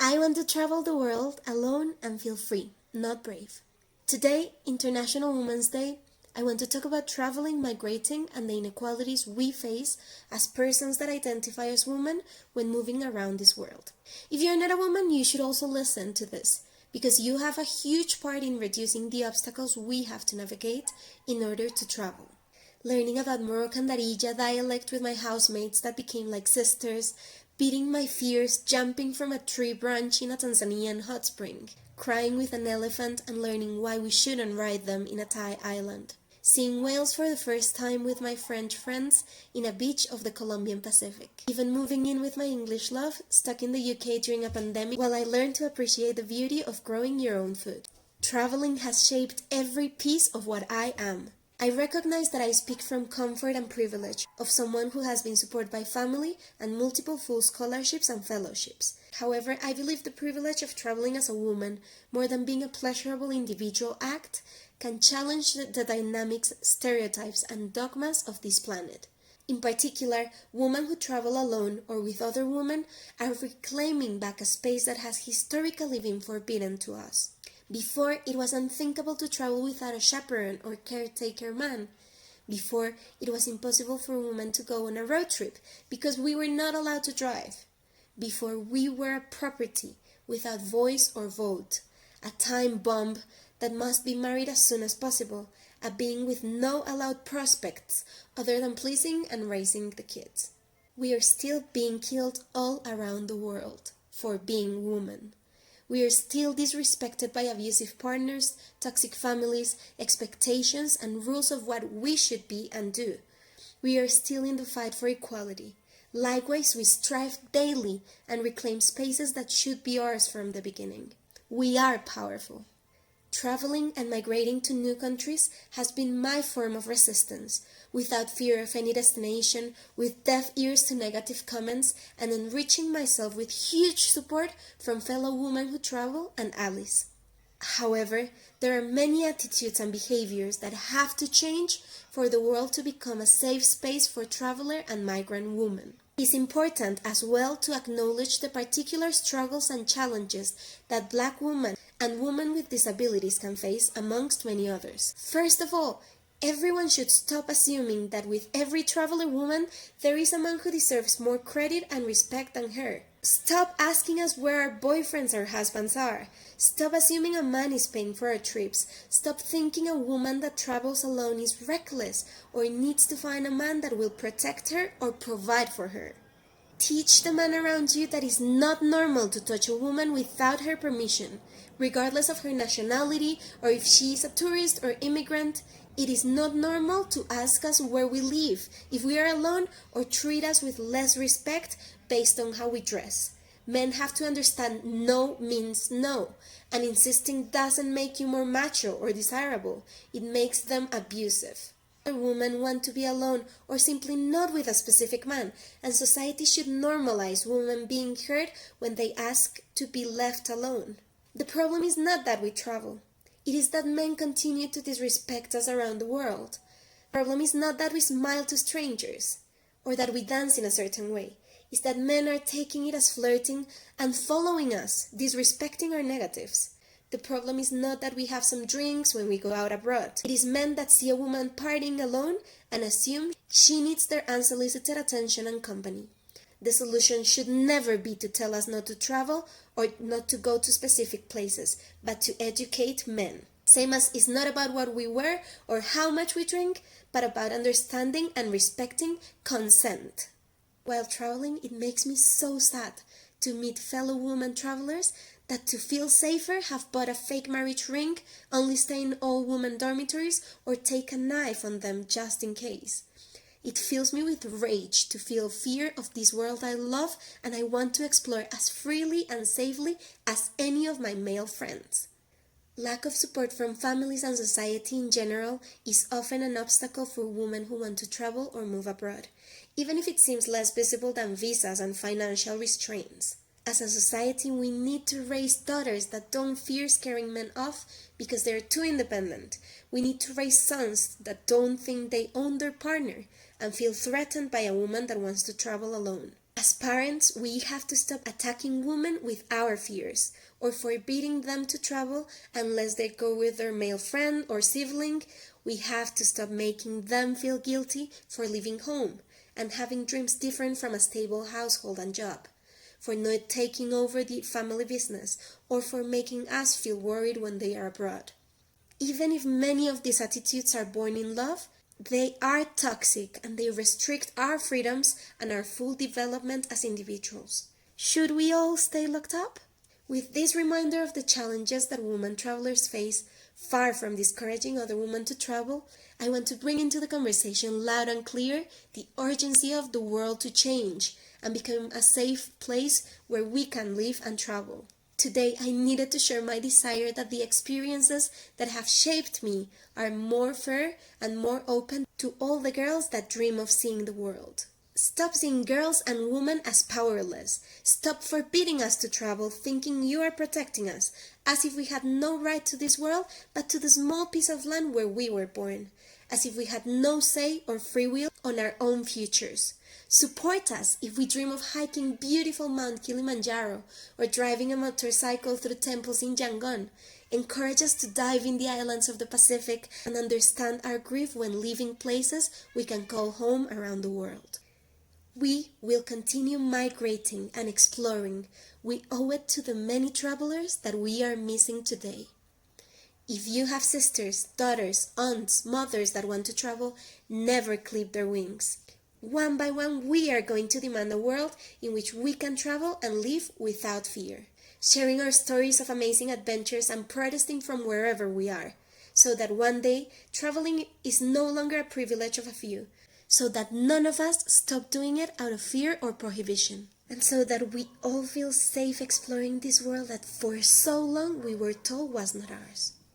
I want to travel the world alone and feel free, not brave. Today, International Women's Day, I want to talk about traveling, migrating, and the inequalities we face as persons that identify as women when moving around this world. If you're not a woman, you should also listen to this, because you have a huge part in reducing the obstacles we have to navigate in order to travel. Learning about Moroccan Darija dialect with my housemates that became like sisters, beating my fears, jumping from a tree branch in a Tanzanian hot spring, crying with an elephant and learning why we shouldn't ride them in a Thai island, seeing whales for the first time with my French friends in a beach of the Colombian Pacific, even moving in with my English love stuck in the UK during a pandemic while I learned to appreciate the beauty of growing your own food. Traveling has shaped every piece of what I am. I recognize that I speak from comfort and privilege of someone who has been supported by family and multiple full scholarships and fellowships. However, I believe the privilege of traveling as a woman, more than being a pleasurable individual act, can challenge the dynamics, stereotypes, and dogmas of this planet. In particular, women who travel alone or with other women are reclaiming back a space that has historically been forbidden to us. Before, it was unthinkable to travel without a chaperone or caretaker man. Before, it was impossible for women to go on a road trip because we were not allowed to drive. Before, we were a property without voice or vote, a time bomb that must be married as soon as possible, a being with no allowed prospects other than pleasing and raising the kids. We are still being killed all around the world for being women. We are still disrespected by abusive partners, toxic families, expectations, and rules of what we should be and do. We are still in the fight for equality. Likewise, we strive daily and reclaim spaces that should be ours from the beginning. We are powerful. Traveling and migrating to new countries has been my form of resistance, without fear of any destination, with deaf ears to negative comments, and enriching myself with huge support from fellow women who travel and allies. However, there are many attitudes and behaviors that have to change for the world to become a safe space for traveler and migrant women. It is important as well to acknowledge the particular struggles and challenges that Black women and women with disabilities can face, amongst many others. First of all, everyone should stop assuming that with every traveler woman, there is a man who deserves more credit and respect than her. Stop asking us where our boyfriends or husbands are. Stop assuming a man is paying for our trips. Stop thinking a woman that travels alone is reckless or needs to find a man that will protect her or provide for her. Teach the man around you that it's not normal to touch a woman without her permission, regardless of her nationality or if she is a tourist or immigrant. It is not normal to ask us where we live, if we are alone, or treat us with less respect based on how we dress. Men have to understand no means no, and insisting doesn't make you more macho or desirable. It makes them abusive. Women want to be alone or simply not with a specific man, and society should normalize women being heard when they ask to be left alone. The problem is not that we travel. It is that men continue to disrespect us around the world. The problem is not that we smile to strangers or that we dance in a certain way. It's that men are taking it as flirting and following us, disrespecting our negatives. The problem is not that we have some drinks when we go out abroad. It is men that see a woman partying alone and assume she needs their unsolicited attention and company. The solution should never be to tell us not to travel or not to go to specific places, but to educate men. Same as it's not about what we wear or how much we drink, but about understanding and respecting consent. While traveling, it makes me so sad to meet fellow women travelers that to feel safer have bought a fake marriage ring, only stay in all-women dormitories, or take a knife on them just in case. It fills me with rage to feel fear of this world I love and I want to explore as freely and safely as any of my male friends. Lack of support from families and society in general is often an obstacle for women who want to travel or move abroad, even if it seems less visible than visas and financial restraints. As a society, we need to raise daughters that don't fear scaring men off because they're too independent. We need to raise sons that don't think they own their partner and feel threatened by a woman that wants to travel alone. As parents, we have to stop attacking women with our fears, or forbidding them to travel unless they go with their male friend or sibling. We have to stop making them feel guilty for leaving home and having dreams different from a stable household and job, for not taking over the family business, or for making us feel worried when they are abroad. Even if many of these attitudes are born in love, they are toxic and they restrict our freedoms and our full development as individuals. Should we all stay locked up? With this reminder of the challenges that women travelers face, far from discouraging other women to travel, I want to bring into the conversation loud and clear the urgency of the world to change and become a safe place where we can live and travel. Today I needed to share my desire that the experiences that have shaped me are more fair and more open to all the girls that dream of seeing the world. Stop seeing girls and women as powerless. Stop forbidding us to travel, thinking you are protecting us, as if we had no right to this world but to the small piece of land where we were born, as if we had no say or free will on our own futures. Support us if we dream of hiking beautiful Mount Kilimanjaro or driving a motorcycle through temples in Yangon. Encourage us to dive in the islands of the Pacific and understand our grief when leaving places we can call home around the world. We will continue migrating and exploring. We owe it to the many travelers that we are missing today. If you have sisters, daughters, aunts, mothers that want to travel, never clip their wings. One by one, we are going to demand a world in which we can travel and live without fear, sharing our stories of amazing adventures and protesting from wherever we are, so that one day traveling is no longer a privilege of a few, so that none of us stop doing it out of fear or prohibition, and so that we all feel safe exploring this world that for so long we were told was not ours.